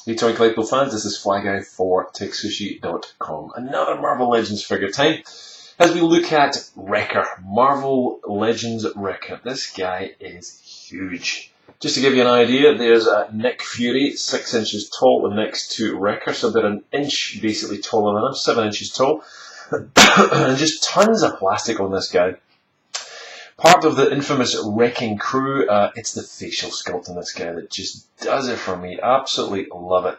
Hey Toy Collectible fans, this is Fly Guy for TekSushi.com. Another Marvel Legends figure time as we look at Wrecker, Marvel Legends Wrecker. This guy is huge. Just to give you an idea, there's Nick Fury, 6 inches tall, next to Wrecker, so about an inch basically taller than him, 7 inches tall. And just tons of plastic on this guy. Part of the infamous Wrecking crew, it's the facial sculpt on this guy that just does it for me. Absolutely love it.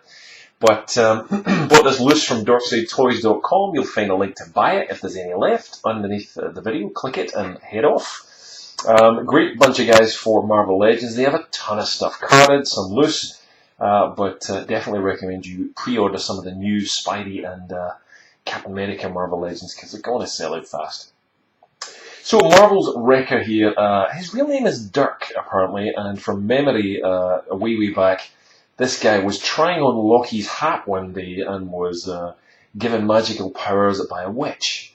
But bought this loose from DorksideToys.com. You'll find a link to buy it if there's any left underneath the video. Click it and head off. Great bunch of guys for Marvel Legends. They have a ton of stuff carded, some loose, but definitely recommend you pre-order some of the new Spidey and Captain America Marvel Legends because they're going to sell out fast. So Marvel's Wrecker here, his real name is Dirk apparently, and from memory, way back, this guy was trying on Loki's hat one day and was given magical powers by a witch.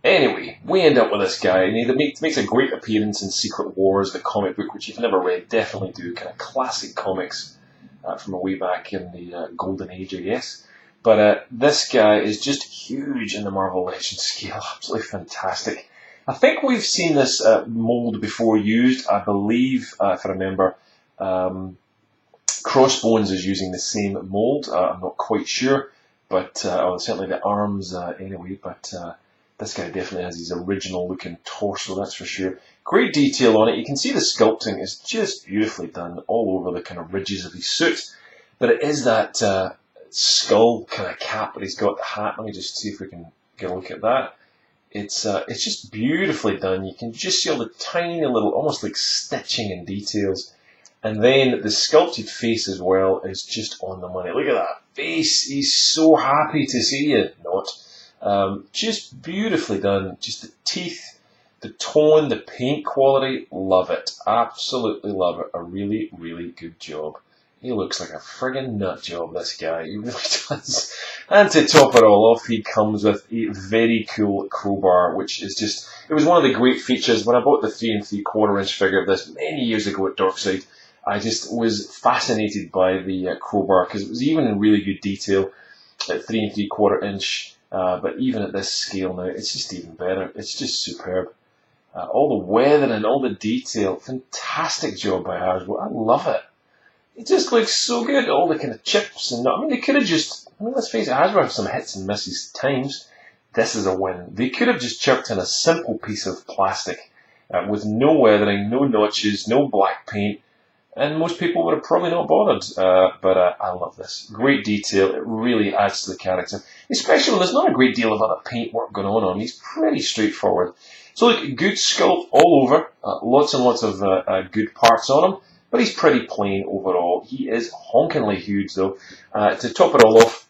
Anyway, we end up with this guy, and he makes a great appearance in Secret Wars, the comic book, which if you've never read, definitely do, kind of classic comics from a way back in the Golden Age, I guess. But this guy is just huge in the Marvel Legends scale, absolutely fantastic. I think we've seen this mold before used. I believe, if I remember, Crossbones is using the same mold. I'm not quite sure, but certainly the arms anyway. But this guy definitely has his original looking torso, that's for sure. Great detail on it. You can see the sculpting is just beautifully done all over the kind of ridges of his suit. But it is that skull kind of cap that he's got the hat. Let me just see if we can get a look at that. It's just beautifully done. You can just see all the tiny little, almost like stitching and details. And then the sculpted face as well is just on the money. Look at that face. He's so happy to see you. Not. Just beautifully done. Just the teeth, the tone, the paint quality. Love it. Absolutely love it. A really, really good job. He looks like a friggin' nut job, this guy. He really does. And to top it all off, he comes with a very cool crowbar, which is just, it was one of the great features. When I bought the 3 3/4 inch figure of this many years ago at Dorkside, I just was fascinated by the crowbar, because it was even in really good detail at 3 3/4 inch. But even at this scale now, it's just even better. It's just superb. All the weathering, all the detail, fantastic job by Hasbro. I love it. It just looks so good, all the kind of chips and I mean, they could have just, I mean, let's face it, Hasbro have some hits and misses times. This is a win. They could have just chipped in a simple piece of plastic with no weathering, no notches, no black paint, and most people would have probably not bothered. But I love this. Great detail. It really adds to the character, especially when there's not a great deal of other paint work going on him. He's pretty straightforward. So look, good sculpt all over. Lots and lots of good parts on him. But he's pretty plain overall. He is honkingly huge though. To top it all off,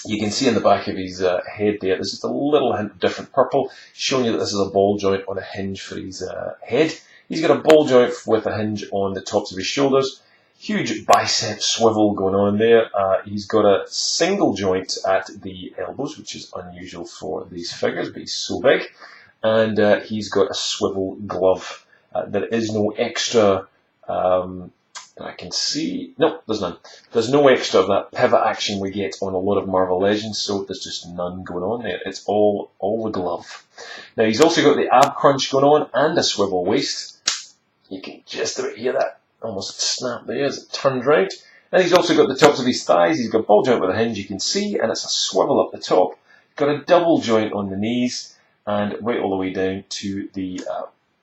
you can see in the back of his head there, there's just a little hint of different purple, showing you that this is a ball joint on a hinge for his head. He's got a ball joint with a hinge on the tops of his shoulders. Huge bicep swivel going on there. He's got a single joint at the elbows, which is unusual for these figures, but he's so big. And he's got a swivel glove. There is no extra I can see, no, there's none. There's no extra of that pivot action we get on a lot of Marvel Legends, so there's just none going on there. It's all the glove. Now he's also got the ab crunch going on and a swivel waist. You can just about hear that almost snap there as it turns round. And he's also got the tops of his thighs. He's got a ball joint with a hinge, you can see, and it's a swivel up the top. Got a double joint on the knees and right all the way down to the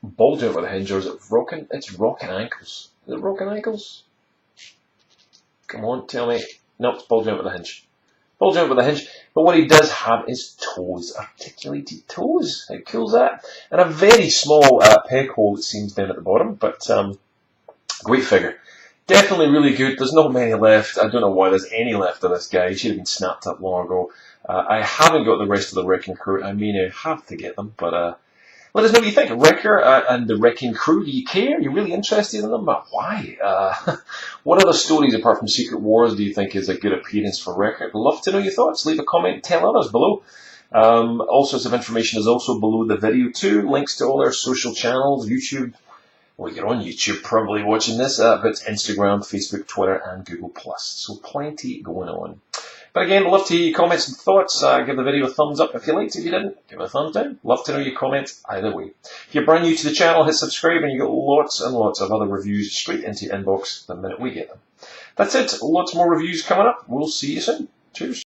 ball joint with a hinge, or is it rocking? It's rocking ankles. Is it rocking ankles? Come on, tell me. No, it's ball joint with a hinge. Ball joint with a hinge. But what he does have is toes, articulated toes. How cool is that? And a very small peg hole, it seems, down at the bottom. But great figure. Definitely really good. There's not many left. I don't know why there's any left of this guy. He should have been snapped up long ago. I haven't got the rest of the Wrecking crew. I may now have to get them, but let us know what you think. Wrecker and the Wrecking crew, do you care? Are you really interested in them? But why? What other stories apart from Secret Wars do you think is a good appearance for Wrecker? I'd love to know your thoughts. Leave a comment, tell others below. All sorts of information is also below the video too. Links to all our social channels, YouTube, Well, you're on YouTube probably watching this, but it's Instagram, Facebook, Twitter, and Google+. So plenty going on. But again, love to hear your comments and thoughts. Give the video a thumbs up if you liked. If you didn't, give it a thumbs down. Love to know your comments either way. If you're brand new to the channel, hit subscribe and you get lots and lots of other reviews straight into your inbox the minute we get them. That's it. Lots more reviews coming up. We'll see you soon. Cheers.